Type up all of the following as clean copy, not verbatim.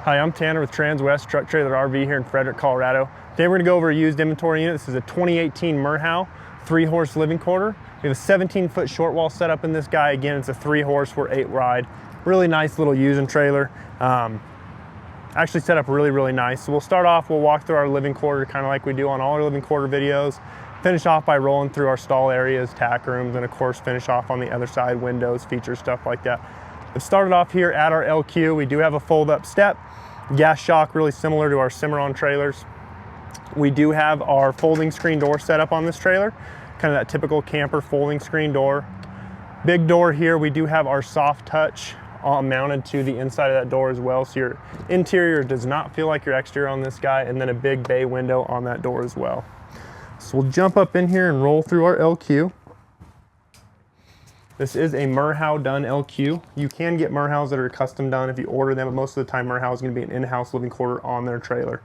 Hi, I'm Tanner with Transwest Truck Trailer RV here in Frederick, Colorado. Today we're going to go over a used inventory unit. This is a 2018 Merhow 3-horse living quarter. We have a 17-foot short wall set up in this guy. Again, it's a 3-horse, we're 8 wide. Really nice little using trailer. Actually set up really nice. So we'll start off, we'll walk through our living quarter kind of like we do on all our living quarter videos. Finish off by rolling through our stall areas, tack rooms, and of course finish off on the other side, windows, features, stuff like that. It started off here at our LQ. We do have a fold-up step, gas shock, really similar to our Cimarron trailers. We do have our folding screen door set up on this trailer, kind of that typical camper folding screen door. Big door here, we do have our soft touch mounted to the inside of that door as well, so your interior does not feel like your exterior on this guy, and then a big bay window on that door as well. So we'll jump up in here and roll through our LQ. This is a Merhow done LQ. You can get Merhows that are custom done if you order them, but most of the time Merhow is going to be an in-house living quarter on their trailer.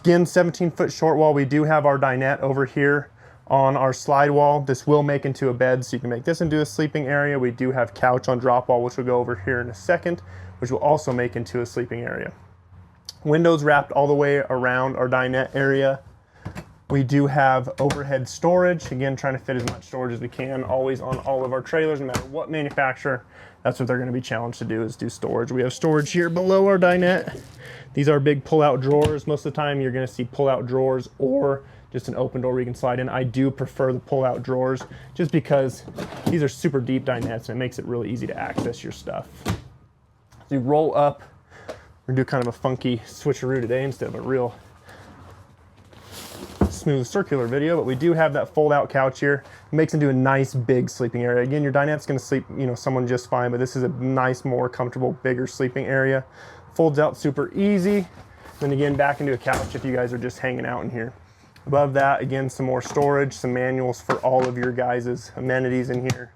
Again, 17-foot short wall. We do have our dinette over here on our slide wall. This will make into a bed, so you can make this into a sleeping area. We do have couch on drop wall, which we'll go over here in a second, which will also make into a sleeping area. Windows wrapped all the way around our dinette area. We do have overhead storage, again trying to fit as much storage as we can, always on all of our trailers, no matter what manufacturer. That's what they're going to be challenged to do, is do storage. We have storage here below our dinette. These are big pull-out drawers. Most of the time you're going to see pull-out drawers or just an open door where you can slide in. I do prefer the pull-out drawers just because these are super deep dinettes and it makes it really easy to access your stuff. So you roll up. We're going to do kind of a funky switcheroo today instead of a real smooth circular video, but we do have that fold out couch here. It makes into a nice big sleeping area. Again, your dinette's going to sleep, someone just fine, but this is a nice, more comfortable, bigger sleeping area. Folds out super easy. Then again, back into a couch if you guys are just hanging out in here. Above that, again, some more storage, some manuals for all of your guys' amenities in here.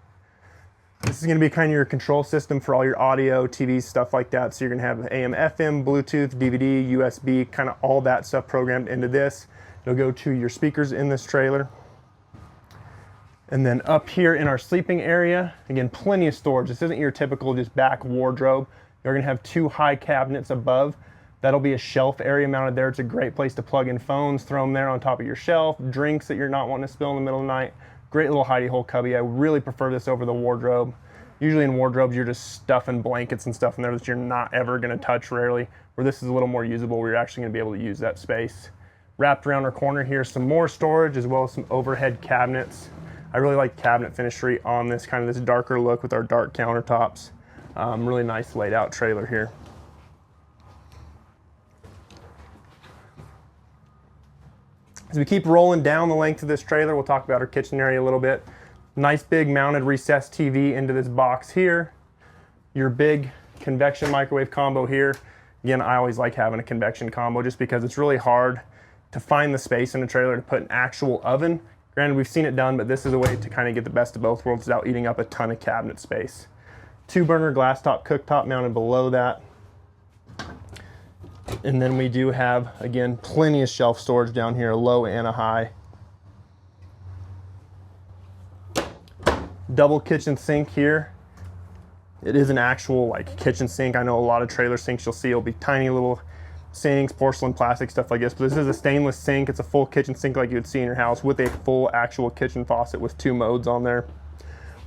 This is going to be kind of your control system for all your audio, TV, stuff like that. So you're going to have AM, FM, Bluetooth, DVD, USB, kind of all that stuff programmed into this. It'll go to your speakers in this trailer. And then up here in our sleeping area, again, plenty of storage. This isn't your typical just back wardrobe. You're gonna have 2 high cabinets above. That'll be a shelf area mounted there. It's a great place to plug in phones, throw them there on top of your shelf, drinks that you're not wanting to spill in the middle of the night. Great little hidey hole cubby. I really prefer this over the wardrobe. Usually in wardrobes, you're just stuffing blankets and stuff in there that you're not ever gonna touch rarely, where this is a little more usable, where you're actually gonna be able to use that space. Wrapped around our corner here, some more storage as well as some overhead cabinets. I really like cabinet finishry on this, kind of this darker look with our dark countertops. Really nice laid out trailer here. As we keep rolling down the length of this trailer, we'll talk about our kitchen area a little bit. Nice big mounted recessed TV into this box here. Your big convection microwave combo here. Again, I always like having a convection combo just because it's really hard to find the space in a trailer to put an actual oven. Granted, we've seen it done, but this is a way to kind of get the best of both worlds without eating up a ton of cabinet space. 2-burner glass top cooktop mounted below that. And then we do have, again, plenty of shelf storage down here, a low and a high. Double kitchen sink here. It is an actual kitchen sink. I know a lot of trailer sinks you'll see will be tiny little sinks, porcelain, plastic, stuff like this, but this is a stainless sink. It's a full kitchen sink like you would see in your house with a full actual kitchen faucet with 2 modes on there.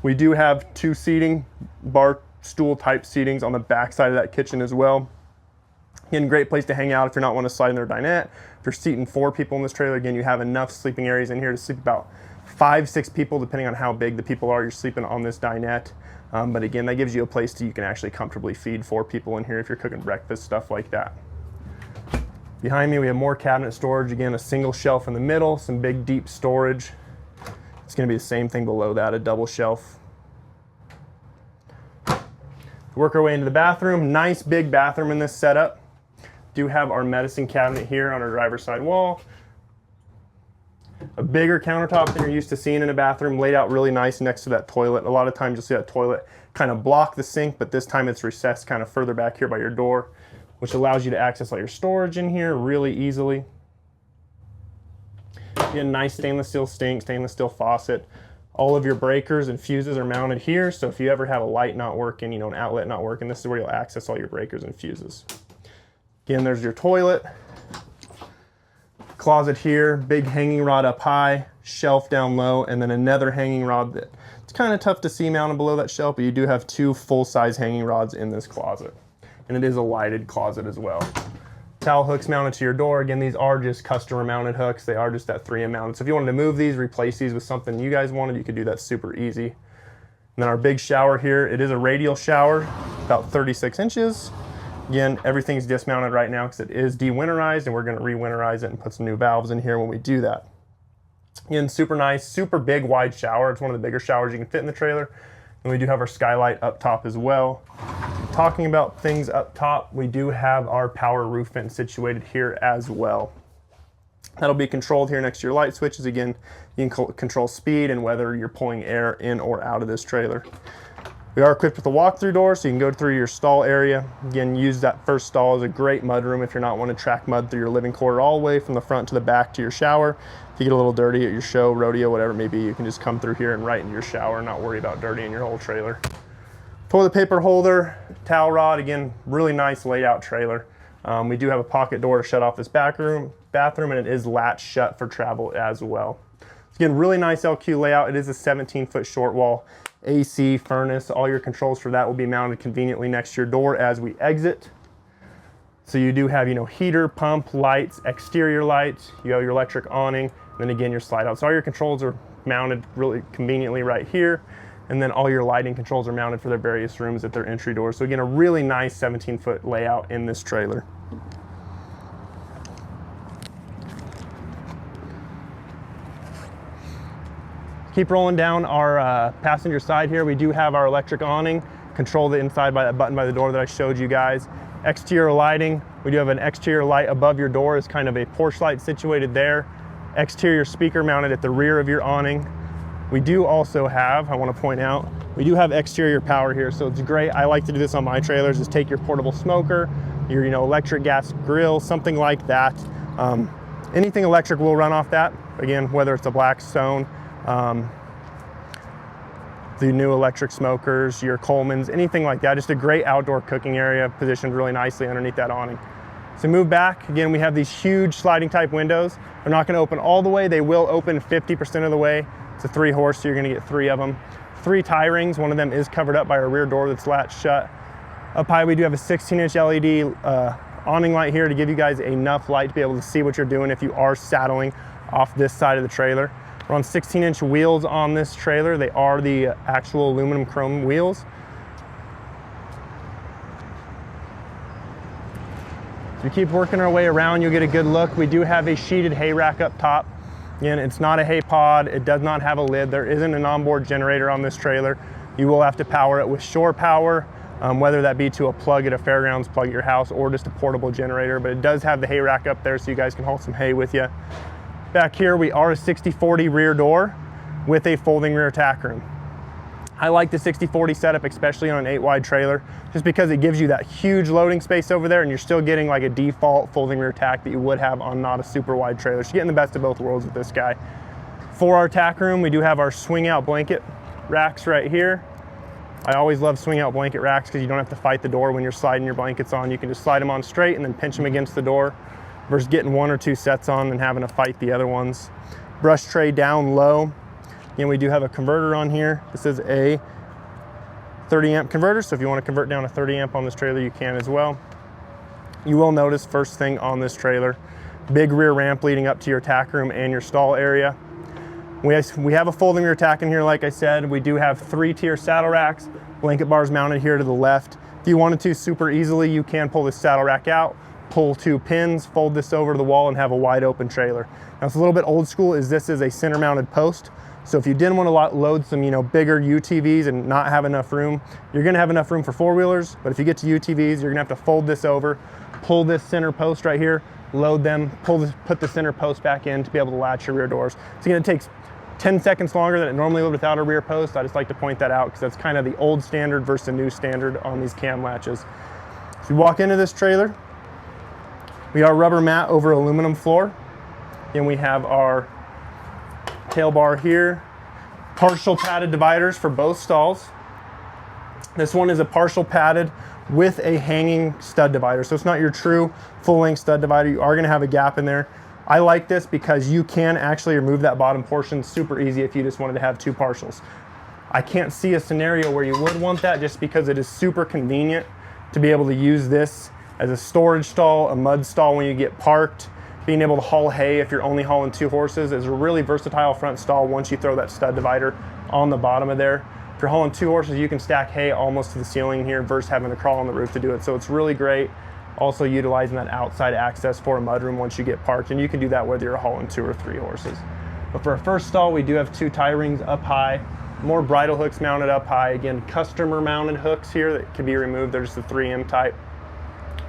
We do have 2 seating, bar stool type seatings on the back side of that kitchen as well. Again, great place to hang out if you're not wanting to slide in their dinette. If you're seating 4 people in this trailer, again, you have enough sleeping areas in here to sleep about 5-6 people, depending on how big the people are you're sleeping on this dinette. But again, that gives you a place you can actually comfortably feed 4 people in here if you're cooking breakfast, stuff like that. Behind me, we have more cabinet storage. Again, a single shelf in the middle, some big deep storage. It's going to be the same thing below that, a double shelf. Work our way into the bathroom. Nice big bathroom in this setup. Do have our medicine cabinet here on our driver's side wall. A bigger countertop than you're used to seeing in a bathroom, laid out really nice next to that toilet. A lot of times you'll see that toilet kind of block the sink, but this time it's recessed kind of further back here by your door, which allows you to access all your storage in here really easily. Again, nice stainless steel sink, stainless steel faucet. All of your breakers and fuses are mounted here, so if you ever have a light not working, an outlet not working, this is where you'll access all your breakers and fuses. Again, there's your toilet. Closet here, big hanging rod up high, shelf down low, and then another hanging rod that it's kind of tough to see mounted below that shelf, but you do have 2 full-size hanging rods in this closet. And it is a lighted closet as well. Towel hooks mounted to your door. Again, these are just customer mounted hooks. They are just that 3M mounted. So if you wanted to move these, replace these with something you guys wanted, you could do that super easy. And then our big shower here, it is a radial shower, about 36 inches. Again, everything's dismounted right now because it is de-winterized, and we're going to re-winterize it and put some new valves in here when we do that. Again, super nice, super big, wide shower. It's one of the bigger showers you can fit in the trailer. And we do have our skylight up top as well. Talking about things up top, we do have our power roof vent situated here as well. That'll be controlled here next to your light switches. Again, you can control speed and whether you're pulling air in or out of this trailer. We are equipped with a walk-through door, so you can go through your stall area. Again, use that first stall as a great mud room if you're not wanting to track mud through your living quarter all the way from the front to the back to your shower. If you get a little dirty at your show, rodeo, whatever it may be, you can just come through here and right into your shower and not worry about dirtying your whole trailer. Toilet paper holder, towel rod, again, really nice laid out trailer. We do have a pocket door to shut off this bathroom, and it is latched shut for travel as well. Again, really nice LQ layout. It is a 17-foot short wall. AC, furnace, all your controls for that will be mounted conveniently next to your door as we exit. So you do have, heater, pump, lights, exterior lights, you have your electric awning, and then again, your slide out. So all your controls are mounted really conveniently right here. And then all your lighting controls are mounted for their various rooms at their entry doors. So again, a really nice 17-foot layout in this trailer. Keep rolling down our passenger side here. We do have our electric awning, control the inside by that button by the door that I showed you guys. Exterior lighting, we do have an exterior light above your door as kind of a porch light situated there. Exterior speaker mounted at the rear of your awning. We do also have, I want to point out, we do have exterior power here, so it's great. I like to do this on my trailers, is take your portable smoker, your electric gas grill, something like that. Anything electric will run off that. Again, whether it's a Blackstone, the new electric smokers, your Coleman's, anything like that. Just a great outdoor cooking area positioned really nicely underneath that awning. So move back, again, we have these huge sliding type windows. They're not going to open all the way. They will open 50% of the way. It's a 3-horse, so you're going to get 3 of them. 3 tie rings. One of them is covered up by our rear door that's latched shut. Up high, we do have a 16-inch LED awning light here to give you guys enough light to be able to see what you're doing if you are saddling off this side of the trailer. We're on 16-inch wheels on this trailer. They are the actual aluminum chrome wheels. As we keep working our way around, you'll get a good look. We do have a sheeted hay rack up top. Again, it's not a hay pod. It does not have a lid. There isn't an onboard generator on this trailer. You will have to power it with shore power, whether that be to a plug at a fairgrounds, plug at your house, or just a portable generator. But it does have the hay rack up there so you guys can haul some hay with you. Back here, we are a 60/40 rear door with a folding rear tack room. I like the 60/40 setup, especially on an 8-wide trailer, just because it gives you that huge loading space over there and you're still getting like a default folding rear tack that you would have on not a super wide trailer. So you're getting the best of both worlds with this guy. For our tack room, we do have our swing out blanket racks right here. I always love swing out blanket racks because you don't have to fight the door when you're sliding your blankets on. You can just slide them on straight and then pinch them against the door versus getting 1 or 2 sets on and having to fight the other ones. Brush tray down low. Again, we do have a converter on here. This is a 30 amp converter, so if you want to convert down to 30 amp on this trailer, you can as well. You will notice first thing on this trailer, big rear ramp leading up to your tack room and your stall area. We have a folding rear tack in here, like I said. We do have 3-tier saddle racks, blanket bars mounted here to the left. If you wanted to super easily, you can pull this saddle rack out, pull 2 pins, fold this over to the wall and have a wide open trailer. Now it's a little bit old school, is this is a center mounted post. So if you didn't want to load some, bigger UTVs and not have enough room, you're going to have enough room for 4-wheelers. But if you get to UTVs, you're going to have to fold this over, pull this center post right here, load them, put the center post back in to be able to latch your rear doors. So again, it takes 10 seconds longer than it normally would without a rear post. I just like to point that out because that's kind of the old standard versus the new standard on these cam latches. So you walk into this trailer, we are rubber mat over aluminum floor. And we have our tail bar here, partial padded dividers for both stalls. This one is a partial padded with a hanging stud divider. So it's not your true full-length stud divider. You are gonna have a gap in there. I like this because you can actually remove that bottom portion super easy if you just wanted to have two partials. I can't see a scenario where you would want that, just because it is super convenient to be able to use this as a storage stall, a mud stall when you get parked. Being able to haul hay if you're only hauling 2 horses is a really versatile front stall once you throw that stud divider on the bottom of there. If you're hauling 2 horses, you can stack hay almost to the ceiling here versus having to crawl on the roof to do it. So it's really great. Also utilizing that outside access for a mudroom once you get parked, and you can do that whether you're hauling 2 or 3 horses. But for our first stall, we do have 2 tie rings up high, more bridle hooks mounted up high. Again, customer mounted hooks here that can be removed. They're just the 3M type.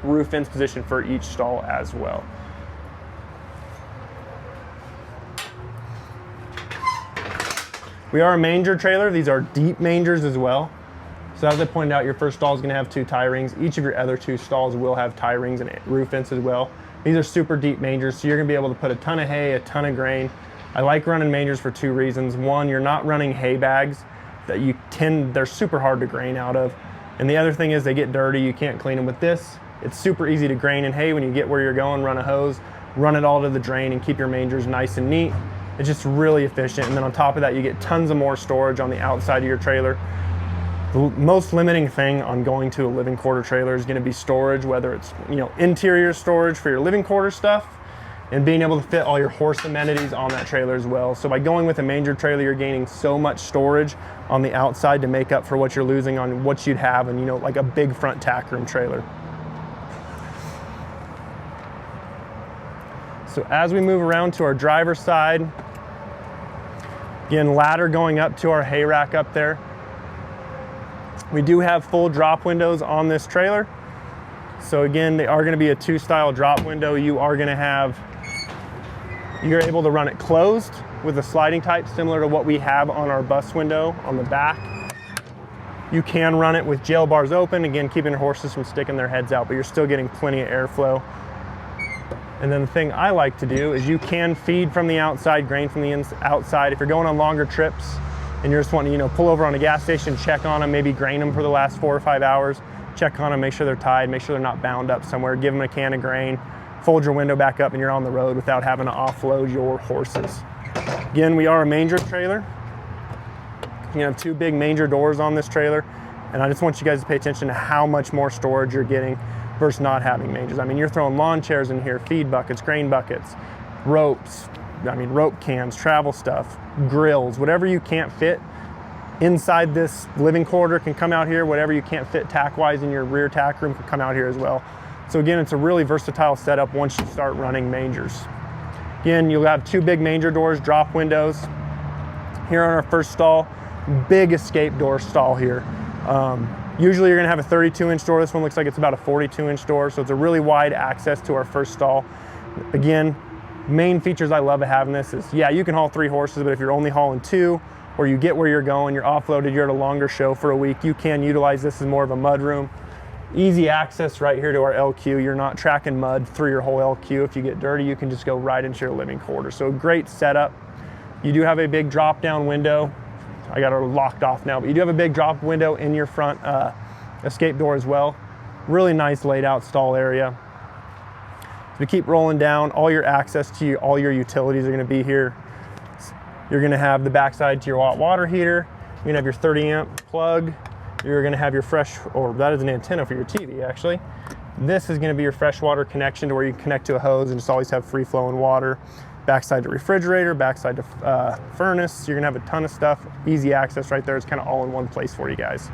Roof fence position for each stall as well. We are a manger trailer. These are deep mangers as well. So as I pointed out, your first stall is going to have 2 tie rings. Each of your other 2 stalls will have tie rings and roof fence as well. These are super deep mangers, so you're going to be able to put a ton of hay, a ton of grain. I like running mangers for 2 reasons. One, you're not running hay bags that they're super hard to grain out of. And the other thing is they get dirty, you can't clean them. With this, it's super easy to grain in hay. When you get where you're going, run a hose, run it all to the drain and keep your mangers nice and neat. It's just really efficient. And then on top of that, you get tons of more storage on the outside of your trailer. The most limiting thing on going to a living quarter trailer is going to be storage, whether it's interior storage for your living quarter stuff, and being able to fit all your horse amenities on that trailer as well. So by going with a manger trailer, you're gaining so much storage on the outside to make up for what you're losing on what you'd have in like a big front tack room trailer. So as we move around to our driver's side, again, ladder going up to our hay rack up there. We do have full drop windows on this trailer. So again, they are going to be a 2-style drop window. You're able to run it closed with a sliding type similar to what we have on our bus window on the back. You can run it with jail bars open, again, keeping your horses from sticking their heads out, but you're still getting plenty of airflow. And then the thing I like to do is you can feed from the outside, grain from the outside. If you're going on longer trips and you're just wanting to, pull over on a gas station, check on them, maybe grain them for the last 4 or 5 hours, check on them, make sure they're tied, make sure they're not bound up somewhere, give them a can of grain, fold your window back up, and you're on the road without having to offload your horses. Again, we are a manger trailer. You have 2 big manger doors on this trailer, and I just want you guys to pay attention to how much more storage you're getting versus not having mangers. I mean, you're throwing lawn chairs in here, feed buckets, grain buckets, ropes, rope cans, travel stuff, grills, whatever you can't fit inside this living quarter can come out here. Whatever you can't fit tack-wise in your rear tack room can come out here as well. So again, it's a really versatile setup once you start running mangers. Again, you'll have 2 big manger doors, drop windows. Here on our first stall, big escape door stall here. Usually you're gonna have a 32-inch door. This one looks like it's about a 42-inch door, so it's a really wide access to our first stall. Again, main features I love of having this is, yeah, you can haul 3 horses, but if you're only hauling 2, or you get where you're going, you're offloaded, you're at a longer show for a week, you can utilize this as more of a mud room. Easy access right here to our LQ. You're not tracking mud through your whole LQ. If you get dirty, you can just go right into your living quarter. So great setup. You do have a big drop down window. I got it locked off now, but you do have a big drop window in your front escape door as well. Really nice laid out stall area. So we keep rolling down, all your access to all your utilities are gonna be here. You're gonna have the backside to your hot water heater. You're gonna have your 30 amp plug. You're gonna have your that is an antenna for your TV actually. This is gonna be your freshwater connection to where you can connect to a hose and just always have free flowing water. Backside to refrigerator, backside to furnace. You're gonna have a ton of stuff, easy access right there. It's kind of all in one place for you guys.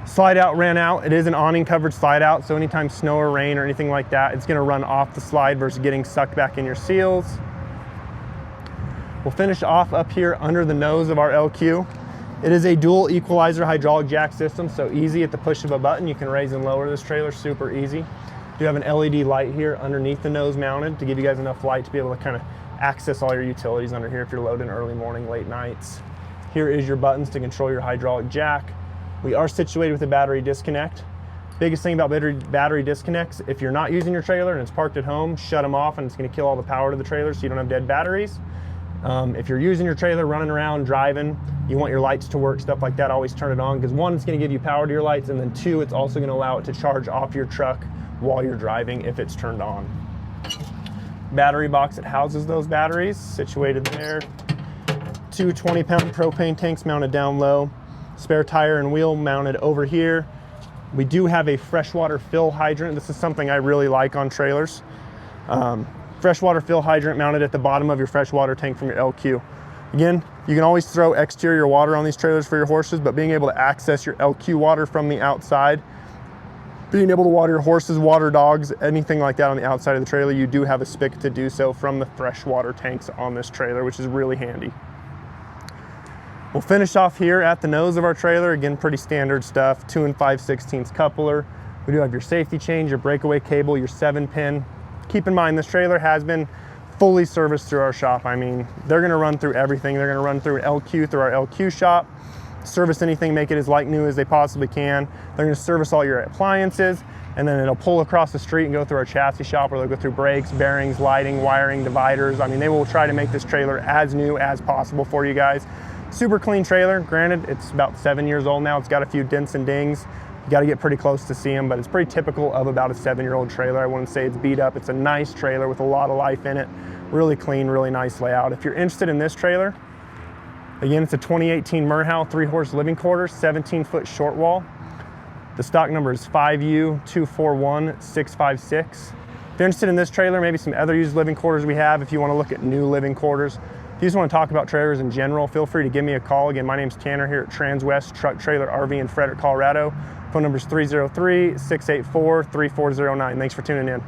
Slide out, ran out. It is an awning covered slide out, so anytime snow or rain or anything like that, it's gonna run off the slide versus getting sucked back in your seals. We'll finish off up here under the nose of our LQ. It is a dual equalizer hydraulic jack system, so easy at the push of a button. You can raise and lower this trailer, super easy. Do have an LED light here underneath the nose mounted to give you guys enough light to be able to kind of access all your utilities under here if you're loading early morning, late nights. Here is your buttons to control your hydraulic jack. We are situated with a battery disconnect. Biggest thing about battery disconnects, if you're not using your trailer and it's parked at home, shut them off and it's gonna kill all the power to the trailer so you don't have dead batteries. If you're using your trailer, running around, driving, you want your lights to work, stuff like that, always turn it on, because one, it's gonna give you power to your lights, and then two, it's also gonna allow it to charge off your truck while you're driving if it's turned on. Battery box that houses those batteries, situated there. Two 20-pound propane tanks mounted down low. Spare tire and wheel mounted over here. We do have a freshwater fill hydrant. This is something I really like on trailers. Freshwater fill hydrant mounted at the bottom of your freshwater tank from your LQ. Again, you can always throw exterior water on these trailers for your horses, but being able to access your LQ water from the outside, being able to water your horses, water dogs, anything like that on the outside of the trailer, you do have a spigot to do so from the freshwater tanks on this trailer, which is really handy. We'll finish off here at the nose of our trailer. Again, pretty standard stuff, 2 5/16 coupler. We do have your safety chain, your breakaway cable, your 7-pin. Keep in mind, this trailer has been fully serviced through our shop. I mean, they're gonna run through everything. They're gonna run through LQ, through our LQ shop, service anything, make it as like new as they possibly can. They're gonna service all your appliances, and then it'll pull across the street and go through our chassis shop, where they'll go through brakes, bearings, lighting, wiring, dividers. I mean, they will try to make this trailer as new as possible for you guys. Super clean trailer. Granted, it's about 7 years old now. It's got a few dents and dings. You got to get pretty close to see them, but it's pretty typical of about a 7-year-old trailer. I wouldn't say it's beat up. It's a nice trailer with a lot of life in it. Really clean, really nice layout. If you're interested in this trailer, again, it's a 2018 Merhow 3-horse living quarters, 17-foot short wall. The stock number is 5U241656. If you're interested in this trailer, maybe some other used living quarters we have, if you want to look at new living quarters, if you just want to talk about trailers in general, feel free to give me a call. Again, my name's Tanner here at Transwest Truck Trailer RV in Frederick, Colorado. Phone number is 303-684-3409. Thanks for tuning in.